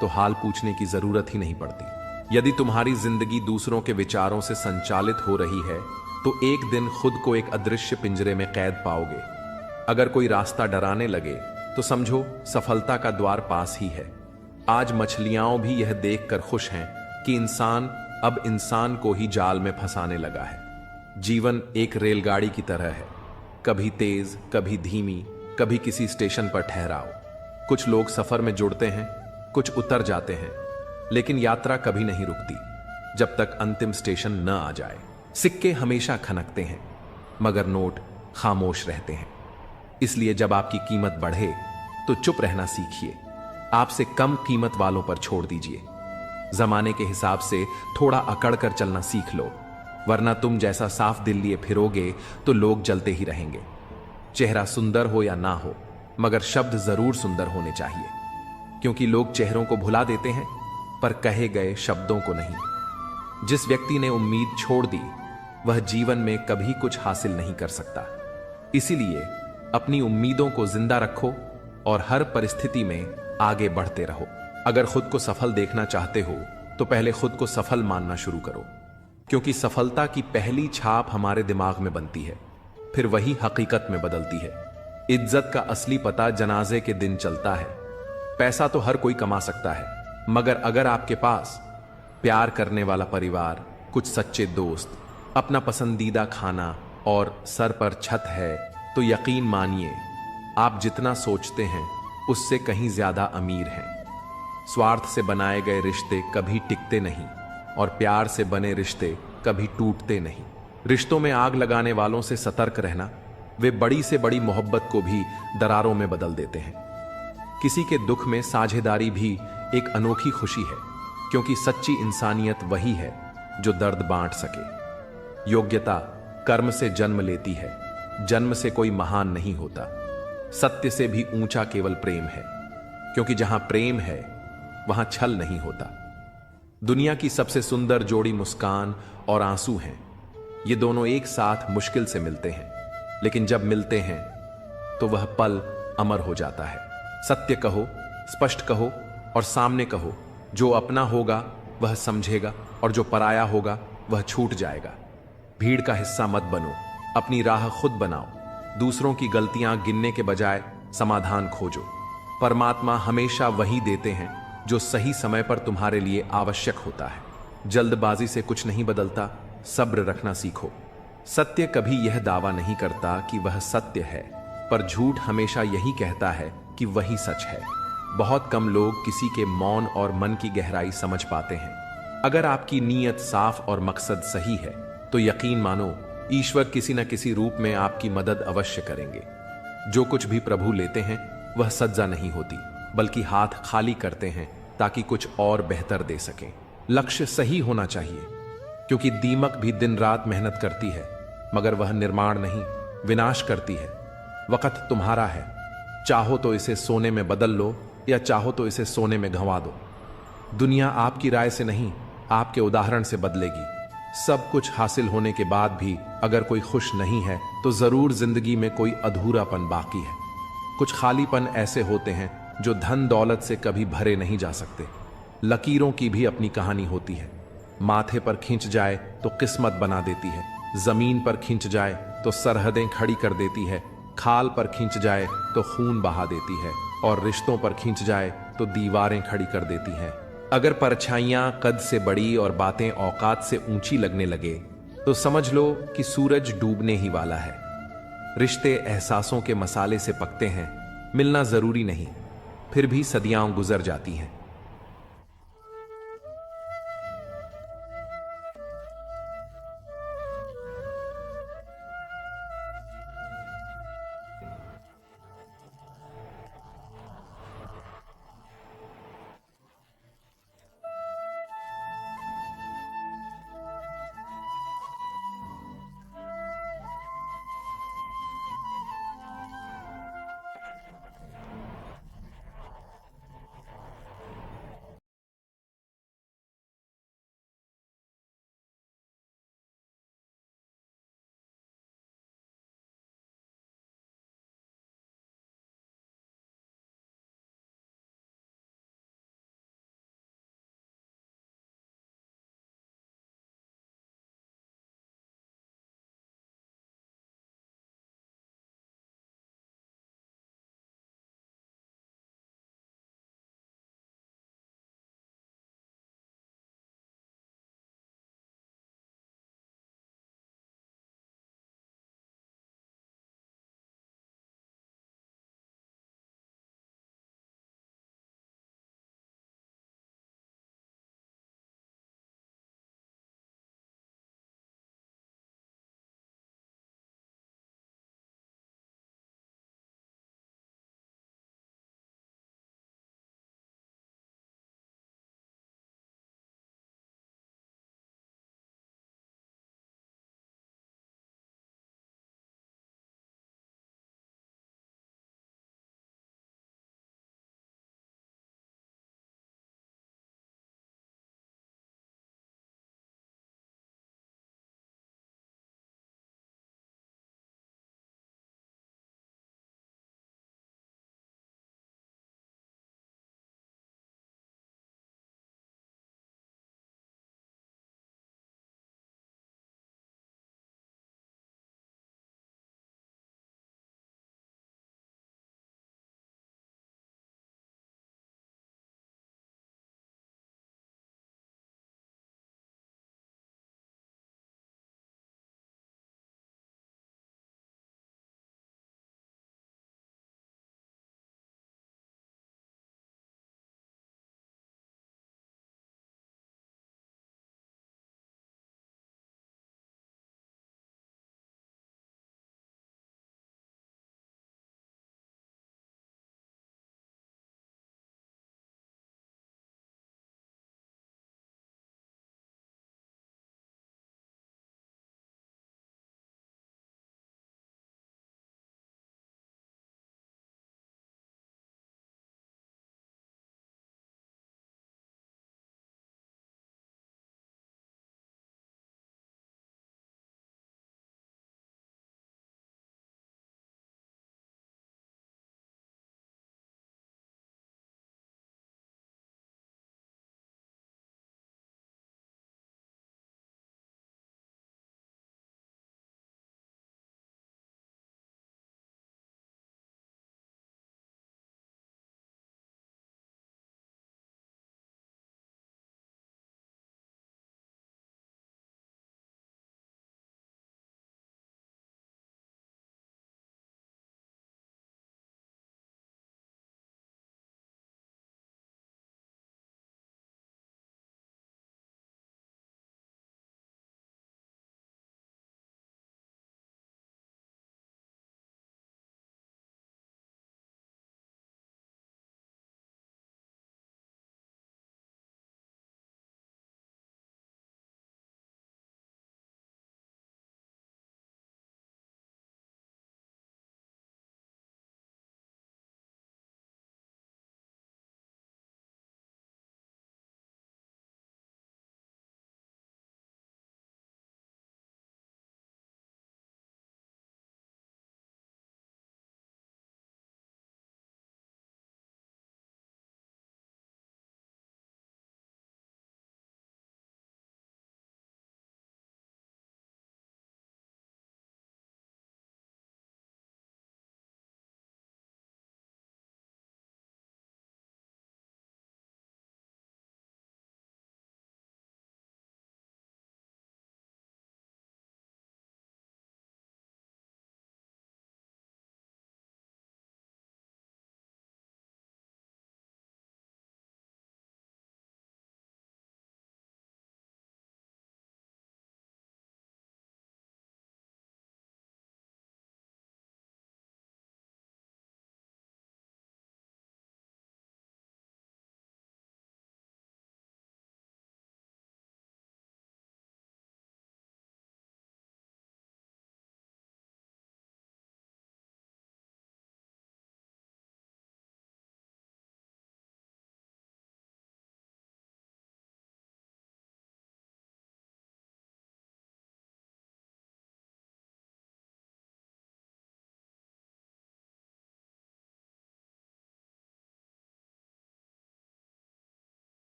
तो हाल पूछने की जरूरत ही नहीं पड़ती। यदि तुम्हारी जिंदगी दूसरों के विचारों से संचालित हो रही है तो एक दिन खुद को एक अदृश्य पिंजरे में कैद पाओगे। अगर कोई रास्ता डराने लगे तो समझो सफलता का द्वार पास ही है। आज मछलियां भी यह देखकर खुश हैं कि इंसान अब इंसान को ही जाल में फंसाने लगा है। जीवन एक रेलगाड़ी की तरह है, कभी तेज, कभी धीमी, कभी किसी स्टेशन पर ठहराव। कुछ लोग सफर में जुड़ते हैं, कुछ उतर जाते हैं, लेकिन यात्रा कभी नहीं रुकती जब तक अंतिम स्टेशन न आ जाए। सिक्के हमेशा खनकते हैं, मगर नोट खामोश रहते हैं। इसलिए जब आपकी कीमत बढ़े तो चुप रहना सीखिए। आपसे कम कीमत वालों पर छोड़ दीजिए। जमाने के हिसाब से थोड़ा अकड़ कर चलना सीख लो, वरना तुम जैसा साफ दिल लिए फिरोगे तो लोग जलते ही रहेंगे। चेहरा सुंदर हो या ना हो, मगर शब्द जरूर सुंदर होने चाहिए, क्योंकि लोग चेहरों को भुला देते हैं पर कहे गए शब्दों को नहीं। जिस व्यक्ति ने उम्मीद छोड़ दी वह जीवन में कभी कुछ हासिल नहीं कर सकता। इसीलिए अपनी उम्मीदों को जिंदा रखो और हर परिस्थिति में आगे बढ़ते रहो। अगर खुद को सफल देखना चाहते हो तो पहले खुद को सफल मानना शुरू करो, क्योंकि सफलता की पहली छाप हमारे दिमाग में बनती है, फिर वही हकीकत में बदलती है। इज्जत का असली पता जनाजे के दिन चलता है। पैसा तो हर कोई कमा सकता है, मगर अगर आपके पास प्यार करने वाला परिवार, कुछ सच्चे दोस्त, अपना पसंदीदा खाना और सर पर छत है, तो यकीन मानिए आप जितना सोचते हैं उससे कहीं ज्यादा अमीर हैं। स्वार्थ से बनाए गए रिश्ते कभी टिकते नहीं और प्यार से बने रिश्ते कभी टूटते नहीं। रिश्तों में आग लगाने वालों से सतर्क रहना, वे बड़ी से बड़ी मोहब्बत को भी दरारों में बदल देते हैं। किसी के दुख में साझेदारी भी एक अनोखी खुशी है, क्योंकि सच्ची इंसानियत वही है जो दर्द बांट सके। योग्यता कर्म से जन्म लेती है, जन्म से कोई महान नहीं होता। सत्य से भी ऊंचा केवल प्रेम है, क्योंकि जहां प्रेम है वहां छल नहीं होता। दुनिया की सबसे सुंदर जोड़ी मुस्कान और आंसू हैं। ये दोनों एक साथ मुश्किल से मिलते हैं, लेकिन जब मिलते हैं तो वह पल अमर हो जाता है। सत्य कहो, स्पष्ट कहो और सामने कहो। जो अपना होगा वह समझेगा और जो पराया होगा वह छूट जाएगा। भीड़ का हिस्सा मत बनो, अपनी राह खुद बनाओ। दूसरों की गलतियां गिनने के बजाय समाधान खोजो। परमात्मा हमेशा वही देते हैं जो सही समय पर तुम्हारे लिए आवश्यक होता है। जल्दबाजी से कुछ नहीं बदलता, सब्र रखना सीखो। सत्य कभी यह दावा नहीं करता कि वह सत्य है, पर झूठ हमेशा यही कहता है कि वही सच है। बहुत कम लोग किसी के मौन और मन की गहराई समझ पाते हैं। अगर आपकी नीयत साफ और मकसद सही है तो यकीन मानो ईश्वर किसी न किसी रूप में आपकी मदद अवश्य करेंगे। जो कुछ भी प्रभु लेते हैं वह सज्जा नहीं होती, बल्कि हाथ खाली करते हैं ताकि कुछ और बेहतर दे सकें। लक्ष्य सही होना चाहिए, क्योंकि दीमक भी दिन रात मेहनत करती है, मगर वह निर्माण नहीं, विनाश करती है। वक्त तुम्हारा है, चाहो तो इसे सोने में बदल लो या चाहो तो इसे सोने में गंवा दो। दुनिया आपकी राय से नहीं, आपके उदाहरण से बदलेगी। सब कुछ हासिल होने के बाद भी अगर कोई खुश नहीं है तो जरूर जिंदगी में कोई अधूरापन बाकी है। कुछ खालीपन ऐसे होते हैं जो धन दौलत से कभी भरे नहीं जा सकते। लकीरों की भी अपनी कहानी होती है। माथे पर खींच जाए तो किस्मत बना देती है, जमीन पर खींच जाए तो सरहदें खड़ी कर देती है, खाल पर खींच जाए तो खून बहा देती है और रिश्तों पर खींच जाए तो दीवारें खड़ी कर देती हैं। अगर परछाइयां कद से बड़ी और बातें औकात से ऊंची लगने लगे तो समझ लो कि सूरज डूबने ही वाला है। रिश्ते एहसासों के मसाले से पकते हैं, मिलना जरूरी नहीं, फिर भी सदियां गुजर जाती हैं।